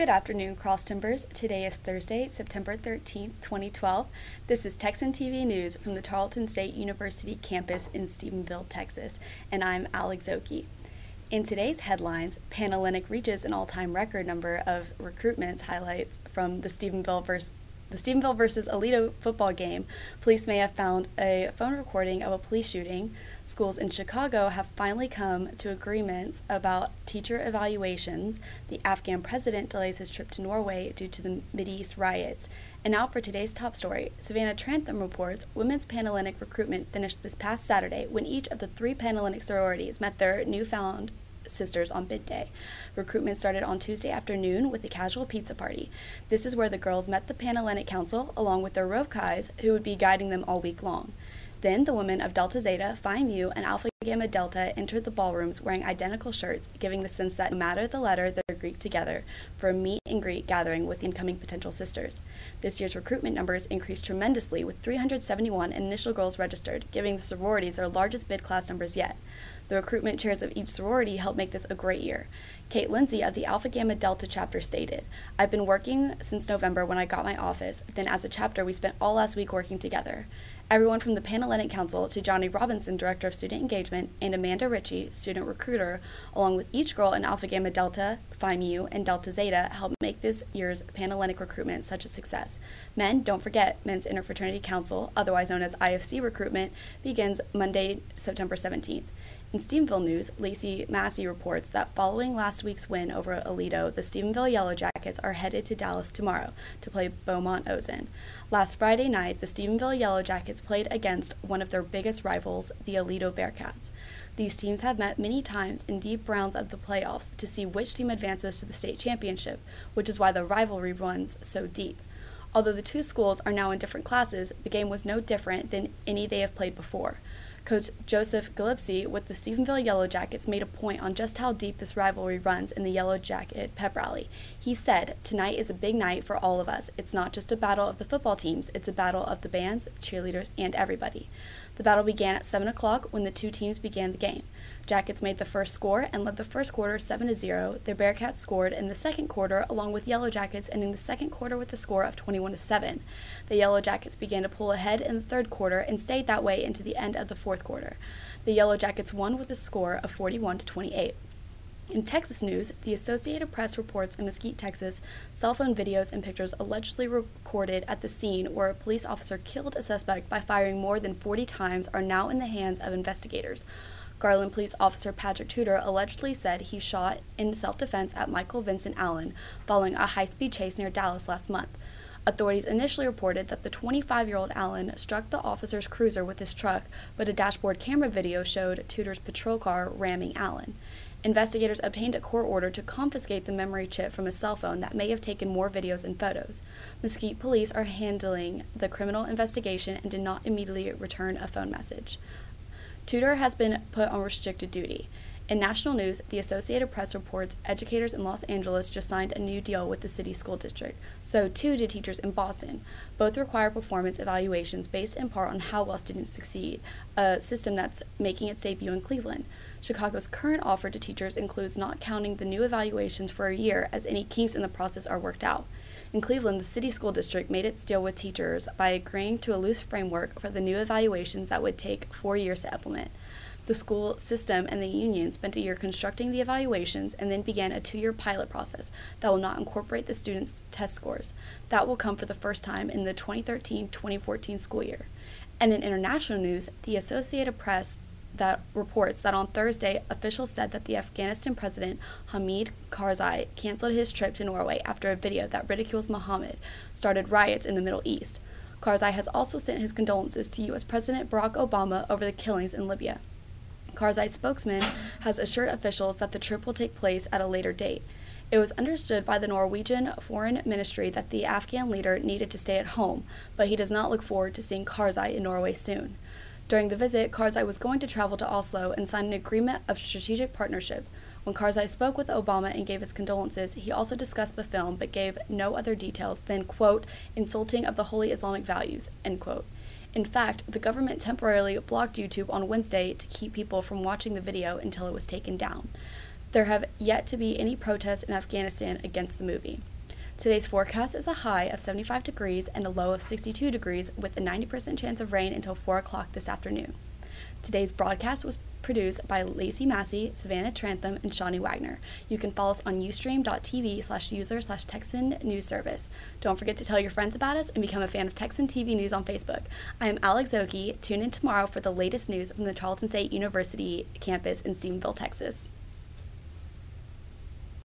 Good afternoon, Cross Timbers. Today is Thursday, September 13th, 2012. This is Texan TV News from the Tarleton State University campus in Stephenville, Texas, and I'm Alex Oki. In today's headlines, Panhellenic reaches an all-time record number of recruitments. Highlights from the Stephenville versus Aledo football game. Police may have found a phone recording of a police shooting. Schools in Chicago have finally come to agreements about teacher evaluations. The Afghan president delays his trip to Norway due to the Mideast riots. And now for today's top story. Savannah Trantham reports women's Panhellenic recruitment finished this past Saturday when each of the three Panhellenic sororities met their newfound sisters on bid day. Recruitment started on Tuesday afternoon with a casual pizza party. This is where the girls met the Panhellenic Council along with their Rove Kais, who would be guiding them all week long. Then the women of Delta Zeta, Phi Mu, and Alpha Gamma Delta entered the ballrooms wearing identical shirts, giving the sense that no matter the letter, they're Greek together for a meet and greet gathering with incoming potential sisters. This year's recruitment numbers increased tremendously with 371 initial girls registered, giving the sororities their largest bid class numbers yet. The recruitment chairs of each sorority helped make this a great year. Kate Lindsay of the Alpha Gamma Delta chapter stated, "I've been working since November when I got my office. Then as a chapter, we spent all last week working together. Everyone from the Panhellenic Council to Johnny Robinson, Director of Student Engagement, and Amanda Ritchie, Student Recruiter, along with each girl in Alpha Gamma Delta, Phi Mu, and Delta Zeta helped make this year's Panhellenic recruitment such a success. Men, don't forget, Men's Interfraternity Council, otherwise known as IFC recruitment, begins Monday, September 17th. In Stephenville news, Lacey Massey reports that following last week's win over Aledo, the Stephenville Yellow Jackets are headed to Dallas tomorrow to play Beaumont Ozone. Last Friday night, the Stephenville Yellow Jackets played against one of their biggest rivals, the Aledo Bearcats. These teams have met many times in deep rounds of the playoffs to see which team advances to the state championship, which is why the rivalry runs so deep. Although the two schools are now in different classes, the game was no different than any they have played before. Coach Joseph Gillespie with the Stephenville Yellow Jackets made a point on just how deep this rivalry runs in the Yellow Jacket pep rally. He said, "Tonight is a big night for all of us. It's not just a battle of the football teams, it's a battle of the bands, cheerleaders, and everybody." The battle began at 7 o'clock when the two teams began the game. Jackets made the first score and led the first quarter 7-0. The Bearcats scored in the second quarter along with Yellow Jackets, ending the second quarter with a score of 21-7. The Yellow Jackets began to pull ahead in the third quarter and stayed that way into the end of the fourth quarter. The Yellow Jackets won with a score of 41-28. In Texas news, the Associated Press reports in Mesquite, Texas, cell phone videos and pictures allegedly recorded at the scene where a police officer killed a suspect by firing more than 40 times are now in the hands of investigators. Garland Police Officer Patrick Tudor allegedly said he shot in self-defense at Michael Vincent Allen following a high-speed chase near Dallas last month. Authorities initially reported that the 25-year-old Allen struck the officer's cruiser with his truck, but a dashboard camera video showed Tudor's patrol car ramming Allen. Investigators obtained a court order to confiscate the memory chip from a cell phone that may have taken more videos and photos. Mesquite police are handling the criminal investigation and did not immediately return a phone message. Tudor has been put on restricted duty. In national news, the Associated Press reports educators in Los Angeles just signed a new deal with the city school district. So too did teachers in Boston. Both require performance evaluations based in part on how well students succeed, a system that's making its debut in Cleveland. Chicago's current offer to teachers includes not counting the new evaluations for a year as any kinks in the process are worked out. In Cleveland, the city school district made its deal with teachers by agreeing to a loose framework for the new evaluations that would take 4 years to implement. The school system and the union spent a year constructing the evaluations and then began a 2-year pilot process that will not incorporate the students' test scores. That will come for the first time in the 2013-2014 school year. And in international news, the Associated Press that reports that on Thursday, officials said that the Afghanistan president Hamid Karzai canceled his trip to Norway after a video that ridicules Muhammad started riots in the Middle East. Karzai has also sent his condolences to U.S. President Barack Obama over the killings in Libya. Karzai's spokesman has assured officials that the trip will take place at a later date. It was understood by the Norwegian Foreign Ministry that the Afghan leader needed to stay at home, but he does not look forward to seeing Karzai in Norway soon. During the visit, Karzai was going to travel to Oslo and sign an agreement of strategic partnership. When Karzai spoke with Obama and gave his condolences, he also discussed the film but gave no other details than, quote, insulting of the holy Islamic values, end quote. In fact, the government temporarily blocked YouTube on Wednesday to keep people from watching the video until it was taken down. There have yet to be any protests in Afghanistan against the movie. Today's forecast is a high of 75 degrees and a low of 62 degrees with a 90% chance of rain until 4 o'clock this afternoon. Today's broadcast was produced by Lacey Massey, Savannah Trantham, and Shawnee Wagner. You can follow us on ustream.tv/user/Texan News Service. Don't forget to tell your friends about us and become a fan of Texan TV News on Facebook. I am Alex Oki. Tune in tomorrow for the latest news from the Tarleton State University campus in Stephenville, Texas.